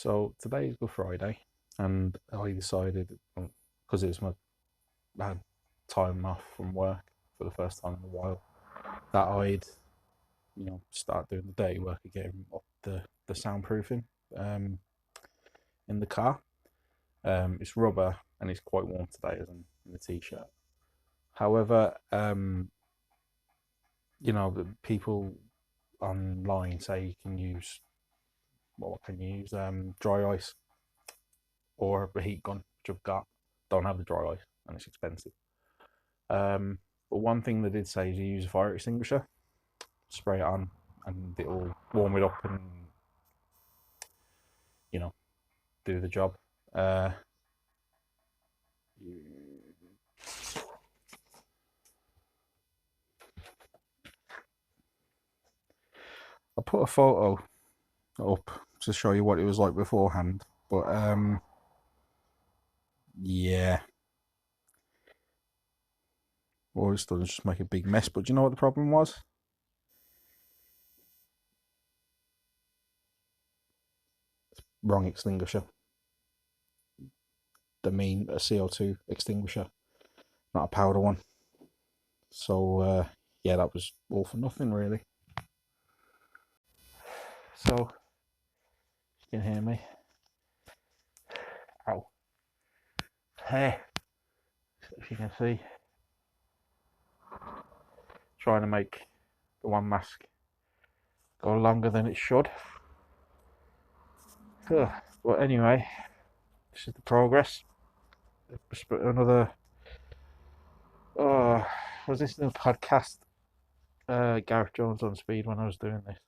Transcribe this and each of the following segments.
So today is Good Friday, and I decided, because it's my I had time off from work for the first time in a while, that I'd start doing the dirty work of getting up the soundproofing um, in the car. It's rubber and it's quite warm today, as I'm in the t-shirt. However, the people online say you can use what can you use dry ice or a heat gun, which I've got. Don't have the dry ice and it's expensive. But one thing they did say is you use a fire extinguisher, spray it on, and it'll warm it up and do the job. I put a photo up to show you what it was like beforehand, but yeah, all it's done is just make a big mess. But do you know what the problem was? Wrong extinguisher. They mean a CO2 extinguisher, not a powder one. So yeah, that was all for nothing, really. So you can hear me. Ow. Hey, if you can see, trying to make the one mask go longer than it should. But anyway, this is the progress. Another. Oh, I was listening to a podcast, Gareth Jones on speed when I was doing this.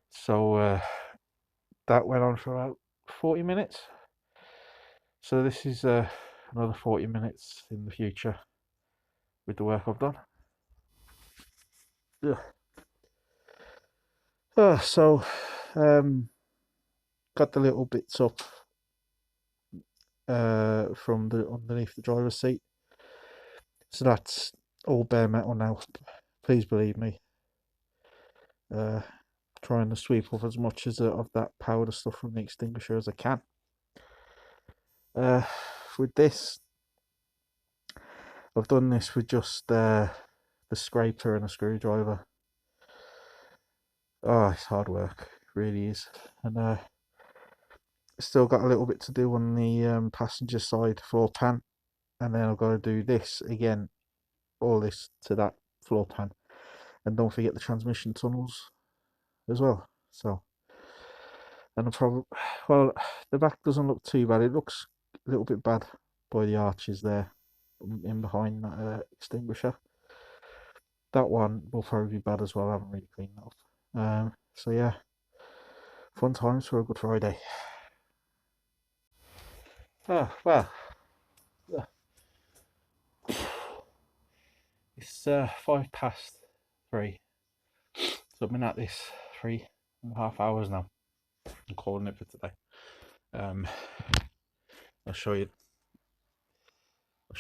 So that went on for about 40 minutes. So this is another 40 minutes in the future with the work I've done. Yeah. So got the little bits up from the underneath the driver's seat. So that's all bare metal now. Please believe me. Trying to sweep off as much of that powder stuff from the extinguisher as I can. With this, I've done this with just the scraper and a screwdriver. Oh, it's hard work, it really is. And still got a little bit to do on the passenger side floor pan, and then I've got to do this again, all this to that floor pan, and don't forget the transmission tunnels as well. So, and the back doesn't look too bad. It looks a little bit bad by the arches there in behind that extinguisher. That one will probably be bad as well. I haven't really cleaned that up. So yeah, fun times for a Good Friday. Oh well, it's 3:05. So I've been at this 3.5 hours now. I'm calling it for today. Um, I'll show you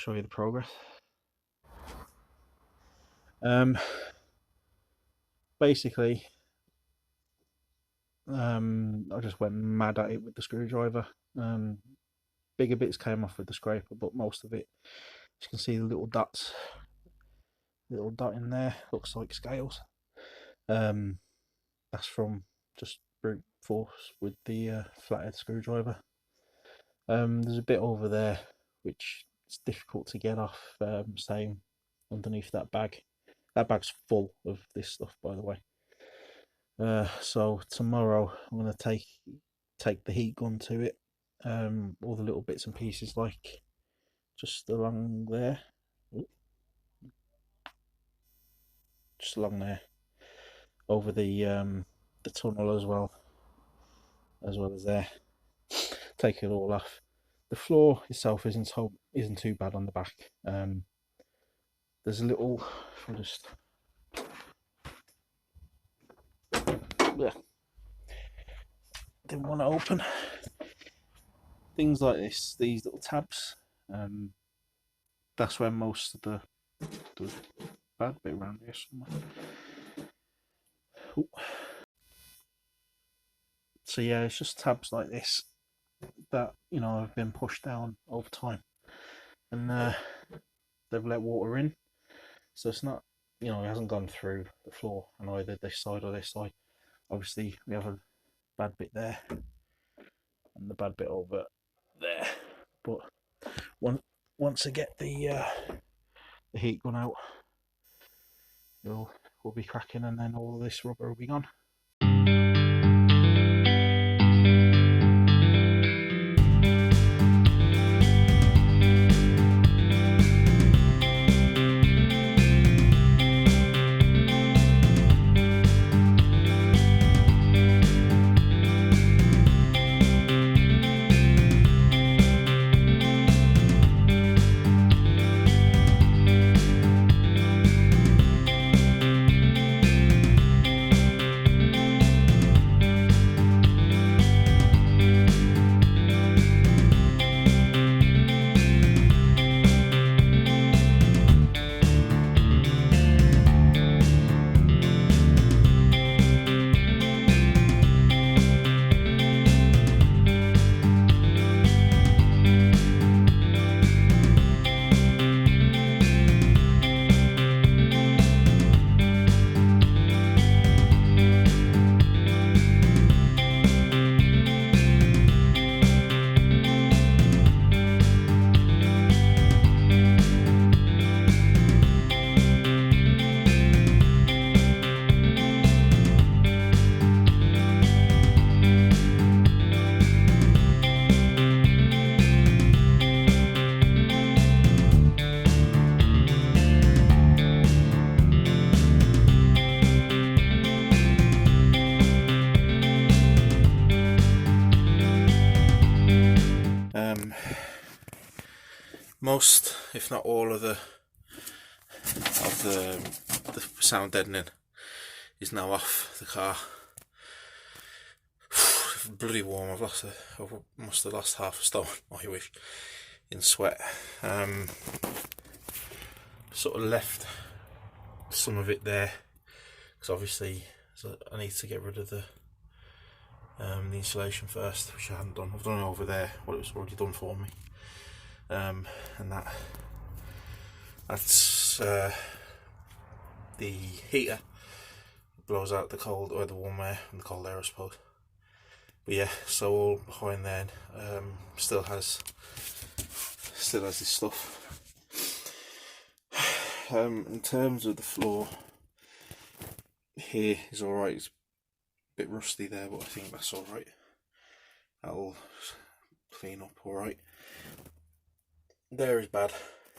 the progress. Basically, I just went mad at it with the screwdriver. Bigger bits came off with the scraper, but most of it, as you can see, the little dots, little dot in there looks like scales. That's from just brute force with the flathead screwdriver. There's a bit over there which is difficult to get off. Same underneath that bag. That bag's full of this stuff, by the way. So tomorrow I'm gonna take the heat gun to it. All the little bits and pieces, like just along there, just along there, over the tunnel as well as there. Take it all off. The floor itself isn't too bad on the back. There's a little. I'll just. Yeah. Didn't want to open things like this. These little tabs. That's where most of the bad bit around here somewhere. Ooh. So yeah, it's just tabs like this that have been pushed down over time, and they've let water in, so it's not it hasn't gone through the floor on either this side or this side. Obviously, we have a bad bit there and the bad bit over there, but once I get the heat gun out, we'll be cracking, and then all this rubber will be gone. Most, if not all, of the sound deadening is now off the car. Bloody warm. I must have lost half a stone, I wish, in sweat. Sort of left some of it there because obviously I need to get rid of the insulation first, which I hadn't done. I've done it over there, what it was already done for me. And that's the heater blows out the cold or the warm air and the cold air, I suppose. But yeah, so all behind there still has this stuff. In terms of the floor, here is alright. It's a bit rusty there, but I think that's alright. That'll clean up alright. There is bad.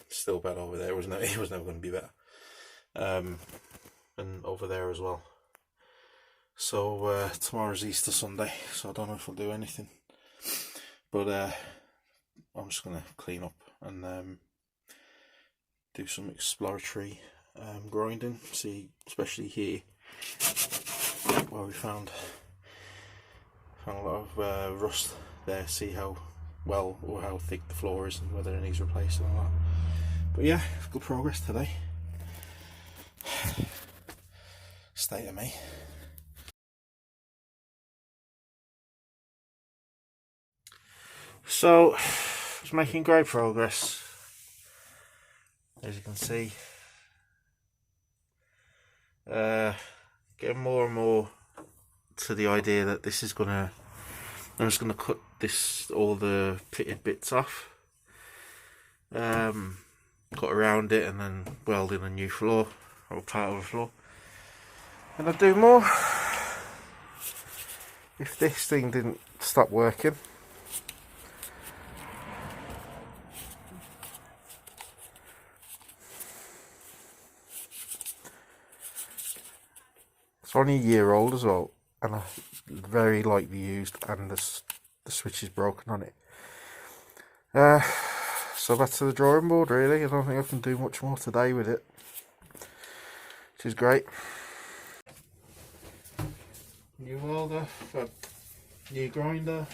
It's still bad over there, wasn't it? It was never going to be better. And over there as well. So tomorrow's Easter Sunday, so I don't know if I'll do anything. But I'm just going to clean up and do some exploratory grinding. See, especially here, where we found a lot of rust there. See how well or how thick the floor is and whether it needs replacing or not. But yeah, good progress today. State of me. So, it's making great progress, as you can see. Getting more and more to the idea that this is I'm just gonna cut all the pitted bits off, cut around it, and then weld in a new floor or part of the floor. And I'd do more if this thing didn't stop working. It's only a year old as well, and very lightly used, and the switch is broken on it. So back to the drawing board really. I don't think I can do much more today with it, which is great. New welder, new grinder.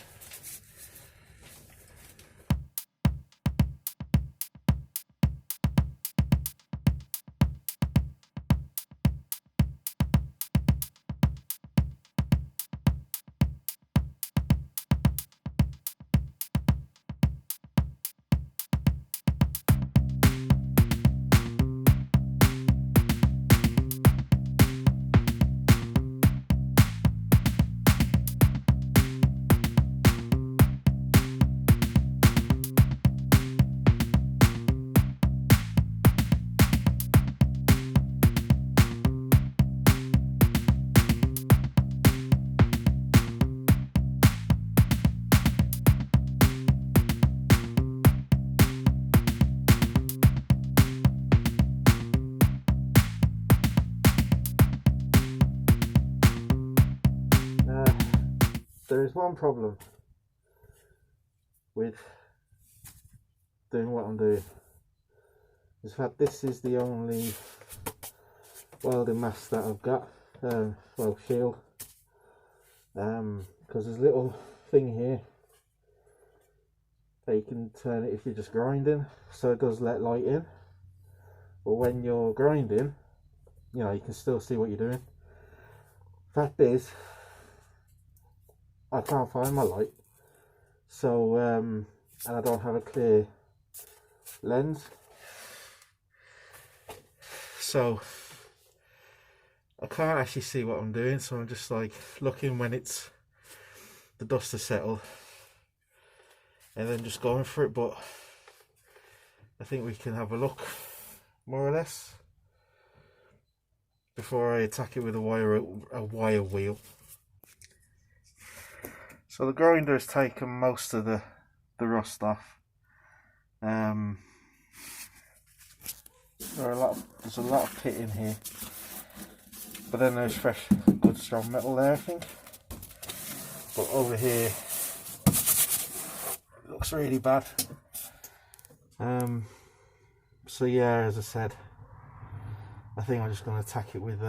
there is one problem with doing what I'm doing. In fact, this is the only welding mask that I've got, well, shield, because there's a little thing here that you can turn it if you're just grinding, so it does let light in, but when you're grinding, you know, you can still see what you're doing. Fact is, I can't find my light, so and I don't have a clear lens, so I can't actually see what I'm doing, so I'm just like looking when it's the dust has settled and then just going for it. But I think we can have a look more or less before I attack it with a wire wheel. So the grinder has taken most of the rust off. There's a lot of pit in here, but then there's fresh, good strong metal there, I think. But over here, it looks really bad. So yeah, as I said, I think I'm just going to attack it with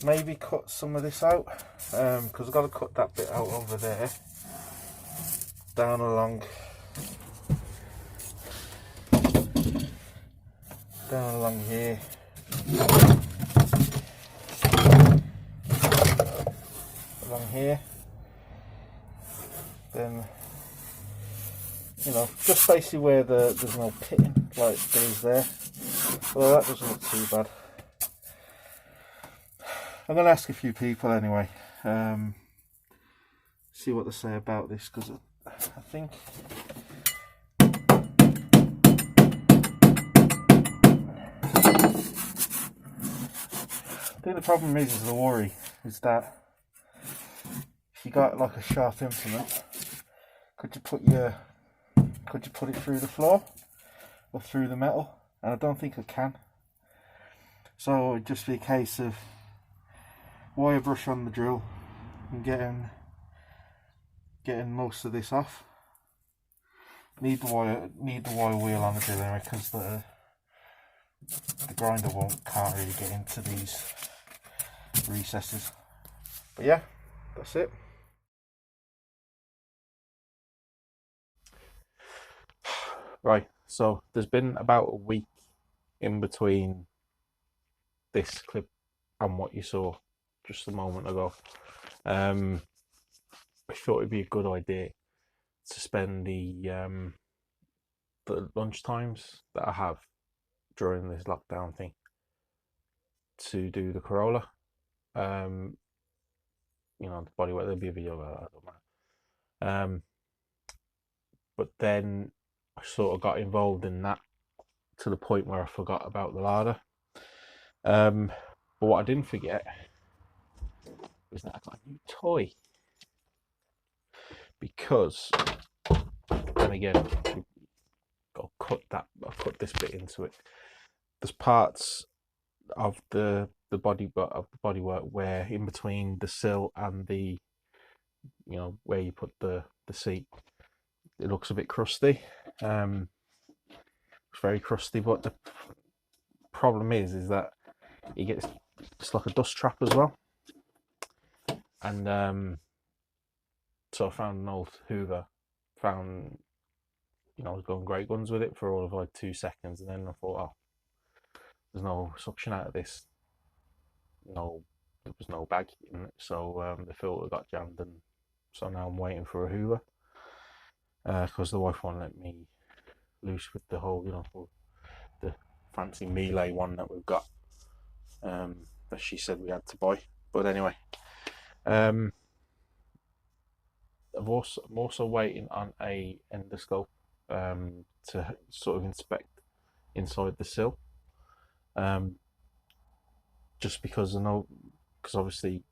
maybe cut some of this out, because I've got to cut that bit out over there, down along here, along here, then, you know, just basically where there's no pitting like there is there. Well, that doesn't look too bad. I'm going to ask a few people anyway, see what they say about this, because I think the problem is the worry is that if you got like a sharp implement, could you put it through the floor or through the metal? And I don't think I can. So it'd just be a case of wire brush on the drill and getting most of this off. Need the wire wheel on the drill anyway, because the grinder can't really get into these recesses. But yeah, that's it. Right, so there's been about a week in between this clip and what you saw just a moment ago. I thought it'd be a good idea to spend the lunch times that I have during this lockdown thing to do the Corolla. You know, the bodywork, there'll be a video about that, I don't mind. But then I sort of got involved in that to the point where I forgot about the Lada. But what I didn't forget was that I got a new toy, because, and again, I'll cut this bit into it. There's parts of the bodywork where in between the sill and the, you know, where you put the seat, it looks a bit crusty. It's very crusty, but the problem is that you get it's like a dust trap as well. And so I found an old Hoover, you know, I was going great guns with it for all of like 2 seconds, and then I thought, oh, there's no suction out of this. No, there was no bag in it, so the filter got jammed, and so now I'm waiting for a Hoover, because the wife won't let me loose with the whole, you know, the fancy melee one that we've got, that she said we had to buy. But anyway, I'm also waiting on a endoscope to sort of inspect inside the sill, just because I know, because obviously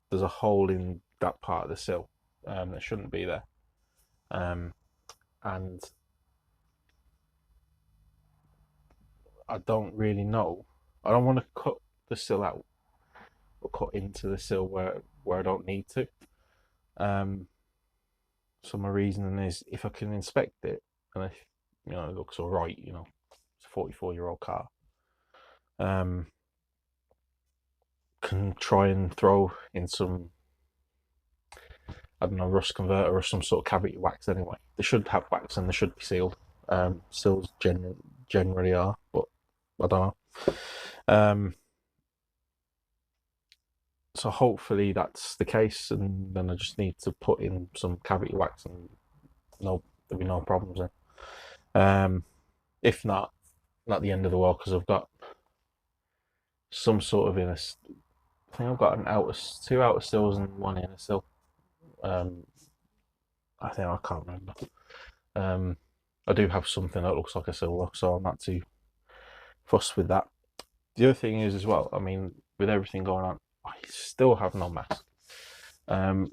there's a hole in that part of the sill that shouldn't be there, and I don't really know. I don't want to cut the sill out or cut into the sill where I don't need to. So my reasoning is, if I can inspect it and if it looks all right, it's a 44-year-old car, can try and throw in some, I don't know, rust converter or some sort of cavity wax anyway. They should have wax and they should be sealed. Sills generally are, but I don't know. So hopefully that's the case, and then I just need to put in some cavity wax and there'll be no problems then. If not the end of the world, because I've got some sort of I think I've got two outer sills and one inner sill. I can't remember. I do have something that looks like a sill lock, so I'm not too fussed with that. The other thing is as well, I mean, with everything going on, I still have no mask.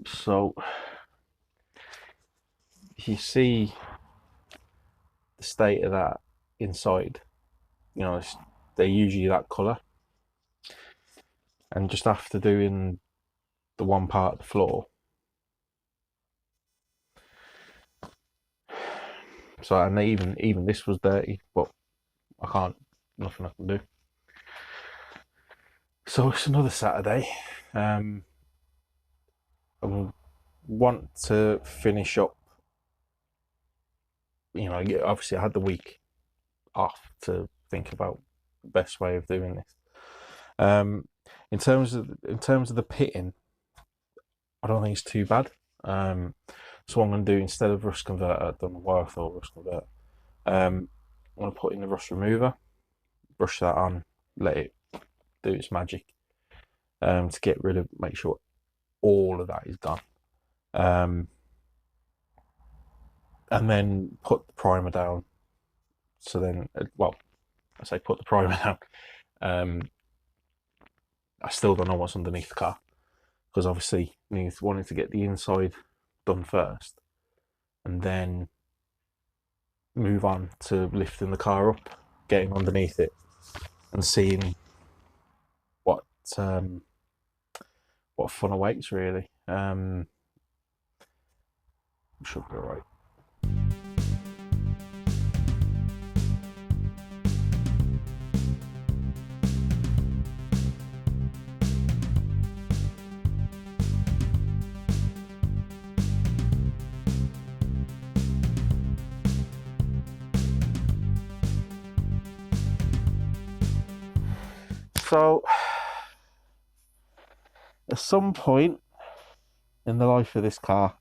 So if you see the state of that inside, they're usually that colour. And just after doing the one part of the floor, so, and even this was dirty, but nothing I can do. So it's another Saturday. I want to finish up. Obviously I had the week off to think about the best way of doing this. In terms of the pitting, I don't think it's too bad. So what I'm going to do, instead of rust converter, I don't know why I thought rust converter. I'm going to put in the rust remover, brush that on, let it do its magic, to make sure all of that is gone. And then put the primer down. So then, I say put the primer down. I still don't know what's underneath the car, because obviously wanting to get the inside done first and then move on to lifting the car up, getting underneath it and seeing what fun awaits, really. Should be alright. So, at some point in the life of this car,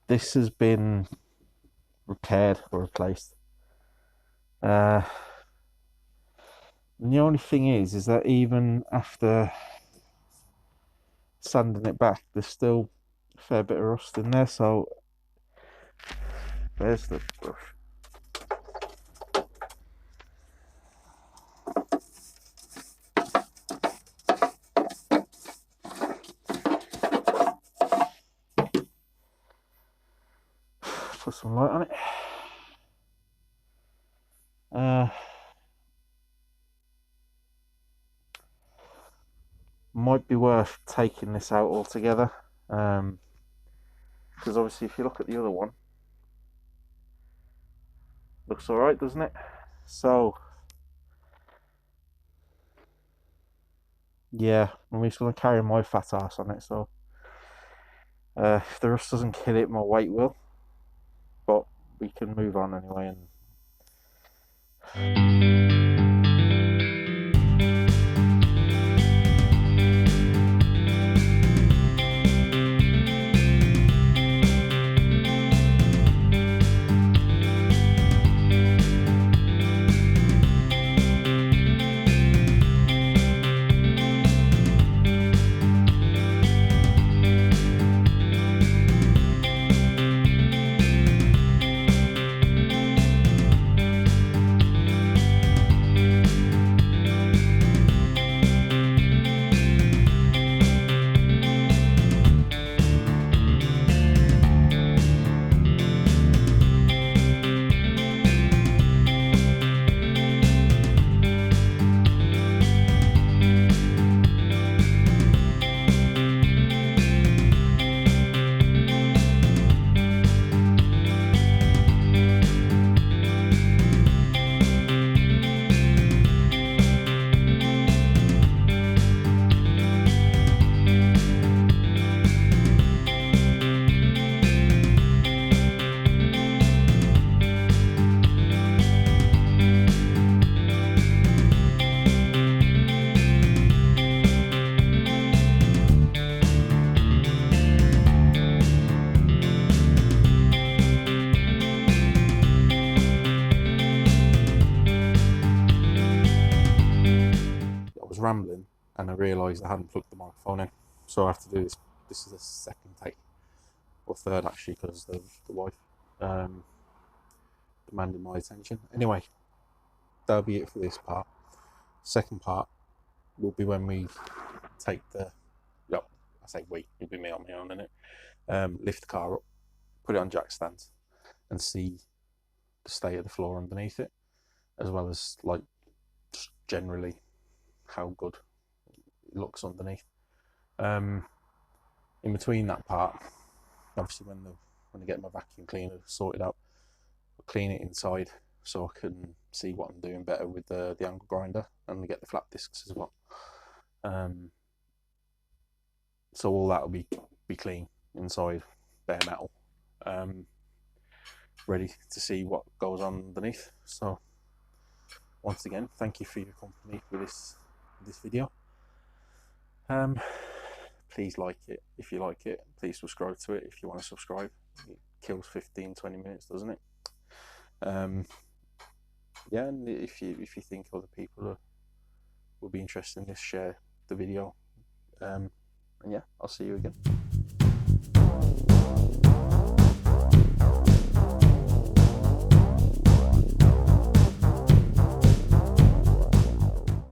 this has been repaired or replaced. And the only thing is that even after sanding it back, there's still a fair bit of rust in there. So, there's the brush. Put some light on it. Might be worth taking this out altogether, because obviously if you look at the other one, looks alright, doesn't it? So yeah, I'm just going to carry my fat ass on it, so if the rust doesn't kill it, my weight will, but we can move on anyway. was rambling and I realised I hadn't plugged the microphone in, so I have to do this. This is the second take, or third actually, because the wife demanding my attention. Anyway, that'll be it for this part. Second part will be when we take the, yep, I say we, it'll be me on my own, innit? Lift the car up, put it on jack stands, and see the state of the floor underneath it, as well as like just generally how good it looks underneath. In between that part, obviously when I get my vacuum cleaner sorted out, I'll clean it inside so I can see what I'm doing better with the angle grinder, and get the flat discs as well. So all that will be clean inside, bare metal, ready to see what goes on underneath. So once again, thank you for your company with this video. Please like it if you like it. Please subscribe to it if you want to subscribe. It kills 15-20 minutes, doesn't it? Yeah, and if you think other people will be interested in this, share the video. And yeah, I'll see you again.